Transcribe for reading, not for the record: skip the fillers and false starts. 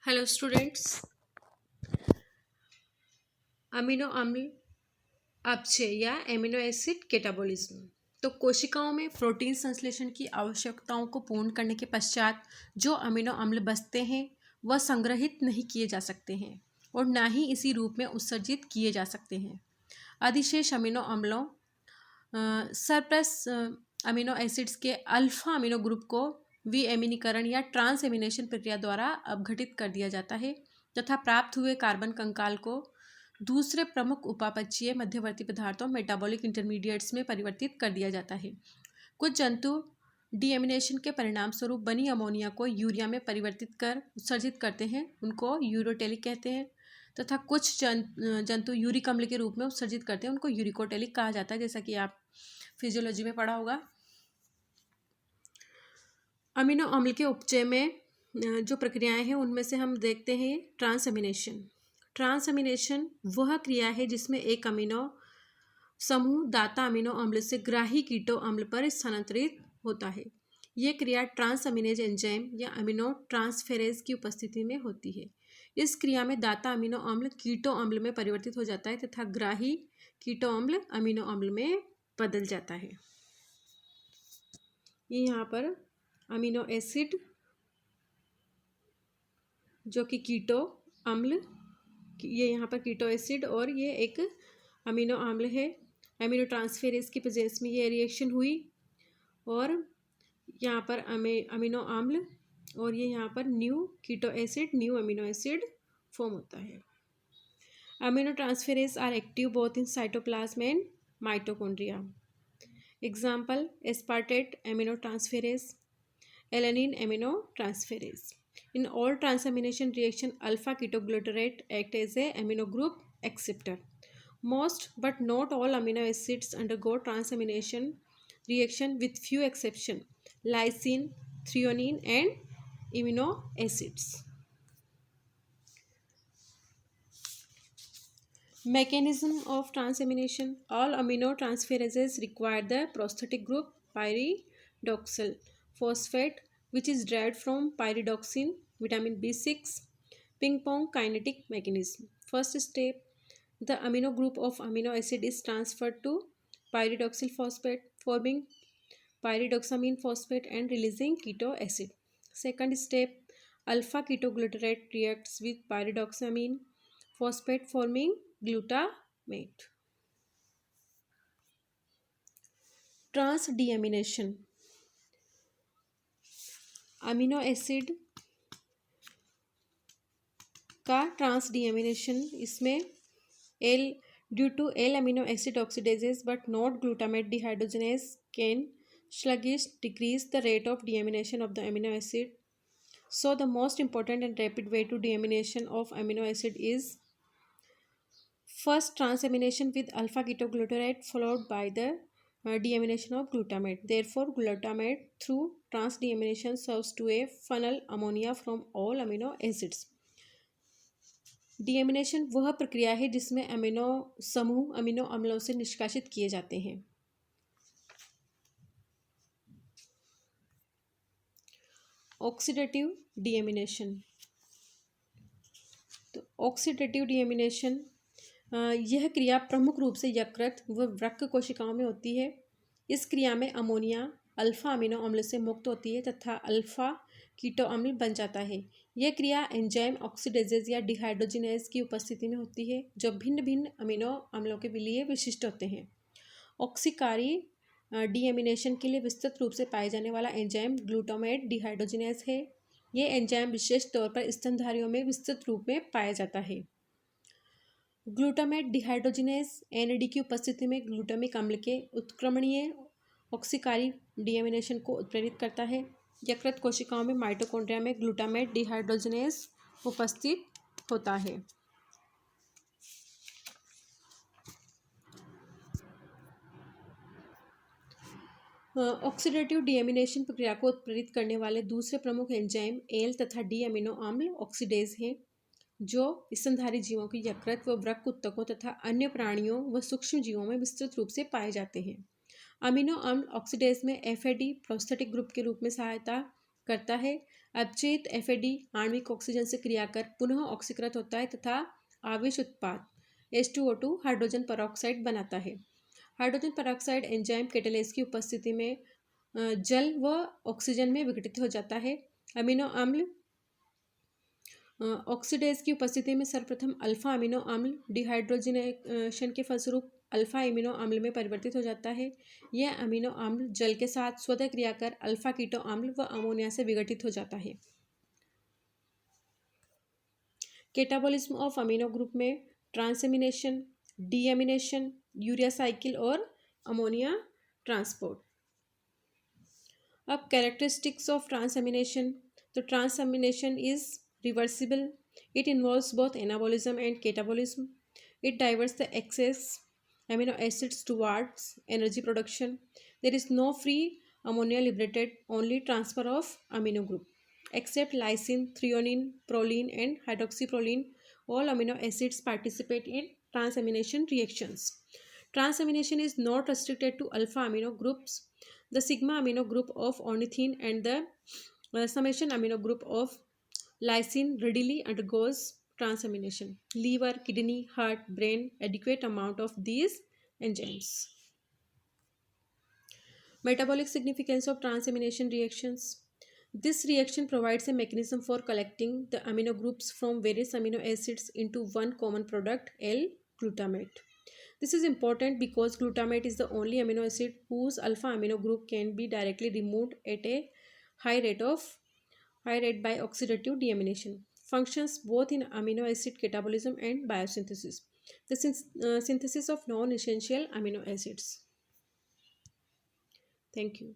Hello students. Amino अम्ल अपचय या amino acid catabolism. तो कोशिकाओं में प्रोटीन संश्लेषण की आवश्यकताओं को पूर्ण करने के पश्चात जो अमीनो अम्ल बचते हैं वह संग्रहित नहीं किए जा सकते हैं और ना ही इसी रूप में उत्सर्जित किए जा सकते हैं। अधिशेष अमीनो अम्लों सरप्लस अमीनो एसिड्स के अल्फा अमीनो ग्रुप को विएमिनीकरण या ट्रांस एमिनेशन प्रक्रिया द्वारा अपघटित कर दिया जाता है तथा प्राप्त हुए कार्बन कंकाल को दूसरे प्रमुख उपापचयीय मध्यवर्ती पदार्थों मेटाबॉलिक इंटरमीडिएट्स में परिवर्तित कर दिया जाता है। कुछ जंतु डीएमिनेशन के परिणाम स्वरूप बनी अमोनिया को यूरिया में परिवर्तित कर उत्सर्जित करते हैं, उनको यूरोटेलिक कहते हैं, तथा कुछ जंतु यूरिक अम्ल के रूप में उत्सर्जित करते हैं, उनको यूरिकोटेलिक कहा जाता है, जैसा कि आप फिजियोलॉजी में पढ़ा होगा। अमीनो अम्ल के उपचय में जो प्रक्रियाएं हैं उनमें से हम देखते हैं ट्रांसएमिनेशन। ट्रांसएमिनेशन वह क्रिया है जिसमें एक अमीनो समूह दाता अमीनो अम्ल से ग्राही कीटो अम्ल पर स्थानांतरित होता है। यह क्रिया ट्रांसअमीनेज एंजाइम या अमीनो ट्रांसफेरेज की उपस्थिति में होती है। इस क्रिया में दाता अमीनो अम्ल कीटो अम्ल में परिवर्तित हो जाता है तथा ग्राही कीटो अम्ल अमीनो अम्ल में बदल जाता है। ये यहाँ पर अमीनो एसिड जो कि कीटो अम्ल, ये यहाँ पर कीटो एसिड और ये एक अमीनो अम्ल है। अमीनो ट्रांसफेरेज की प्रेजेंस में ये रिएक्शन हुई और यहाँ पर अमीनो अम्ल और ये यहाँ पर new keto acid, new amino acid form होता है। Amino transferase are active both in cytoplasm and mitochondria. Example aspartate amino transferase, alanine amino transferase. In all transamination reaction, alpha ketoglutarate act as a amino group acceptor. Most but not all amino acids undergo transamination reaction with few exception: lysine, threonine and amino acids. Mechanism of transamination: all amino transferases require the prosthetic group pyridoxal phosphate, which is derived from pyridoxine, vitamin B6. Ping pong kinetic mechanism: first step, the amino group of amino acid is transferred to pyridoxal phosphate, forming pyridoxamine phosphate and releasing keto acid. Second step, alpha ketoglutarate reacts with pyridoxamine phosphate, forming glutamate. Transdeamination: amino acid का transdeamination, इसमें L due to L amino acid oxidases but not glutamate dehydrogenase can sluggish decrease the rate of deamination of the amino acid. So the most important and rapid way to deamination of amino acid is first transamination with alpha ketoglutarate followed by the deamination of glutamate. Therefore, glutamate through trans deamination serves to a funnel ammonia from all amino acids. Deamination वह प्रक्रिया है जिसमें amino समूह amino अम्लों से निष्कासित किए जाते हैं। ऑक्सीडेटिव डीएमिनेशन: तो ऑक्सीडेटिव डीएमिनेशन यह क्रिया प्रमुख रूप से यकृत व वृक्क कोशिकाओं में होती है। इस क्रिया में अमोनिया अल्फा अमीनो अम्ल से मुक्त होती है तथा अल्फा कीटो अम्ल बन जाता है। यह क्रिया एंजाइम ऑक्सीडेजेज या डिहाइड्रोजिनेज की उपस्थिति में होती है जो भिन्न भिन्न अमीनो अम्लों के लिए विशिष्ट होते हैं। ऑक्सीकारी डीएमिनेशन के लिए विस्तृत रूप से पाए जाने वाला एंजाइम ग्लूटामेट डिहाइड्रोजिनेज है। यह एंजाइम विशेष तौर पर स्तनधारियों में विस्तृत रूप में पाया जाता है। ग्लूटामेट डिहाइड्रोजिनेज एनएडी की उपस्थिति में ग्लूटामिक अम्ल के उत्क्रमणीय ऑक्सीकारी डीएमिनेशन को उत्प्रेरित करता है। यकृत कोशिकाओं में माइटोकॉन्ड्रिया में ग्लूटामेट डिहाइड्रोजिनेज उपस्थित होता है। ऑक्सीडेटिव डीएमिनेशन प्रक्रिया को उत्प्रेरित करने वाले दूसरे प्रमुख एंजाइम एल तथा डी अमीनो अम्ल ऑक्सीडेज हैं जो स्तनधारी जीवों के यकृत व वृक्क उत्तकों तथा अन्य प्राणियों व सूक्ष्म जीवों में विस्तृत रूप से पाए जाते हैं। अमीनो अम्ल ऑक्सीडेज में एफएडी प्रोस्थेटिक ग्रुप के रूप में सहायता करता है। अपचयित एफएडी आणविक ऑक्सीजन से क्रिया कर पुनः ऑक्सीकृत होता है तथा आवेश उत्पाद H2O2 हाइड्रोजन परऑक्साइड बनाता है। हाइड्रोजन परऑक्साइड एंजाइम कैटालेस की उपस्थिति में जल व ऑक्सीजन में विघटित हो जाता है। अमीनो अम्ल ऑक्सीडेज की उपस्थिति में सर्वप्रथम अल्फा अमीनो अम्ल डिहाइड्रोजनेशन के फलस्वरूप अल्फा अमीनो अम्ल में परिवर्तित हो जाता है। यह अमीनो अम्ल जल के साथ स्वतः क्रिया कर अल्फा कीटो अम्ल व अमोनिया से विघटित हो जाता है। कैटाबॉलिज्म ऑफ अमीनो ग्रुप में ट्रांसएमिनेशन, डीएमिनेशन, यूरिया साइकिल और अमोनिया ट्रांसपोर्ट। अब कैरेक्टरिस्टिक्स ऑफ ट्रांसएमिनेशन। तो transamination is reversible. It involves both anabolism and catabolism. It diverts the excess amino acids towards energy production. There is no free ammonia liberated, only transfer of amino group. Except lysine, threonine, proline and hydroxyproline, all amino acids participate in transamination reactions. Transamination is not restricted to alpha amino groups. The sigma amino group of ornithine and the summation amino group of lysine readily undergoes transamination. Liver, kidney, heart, brain, adequate amount of these enzymes. Metabolic significance of transamination reactions. This reaction provides a mechanism for collecting the amino groups from various amino acids into one common product, L-glutamate. This is important because glutamate is the only amino acid whose alpha amino group can be directly removed at a high rate by oxidative deamination. Functions both in amino acid catabolism and biosynthesis. The synthesis of non-essential amino acids. Thank you.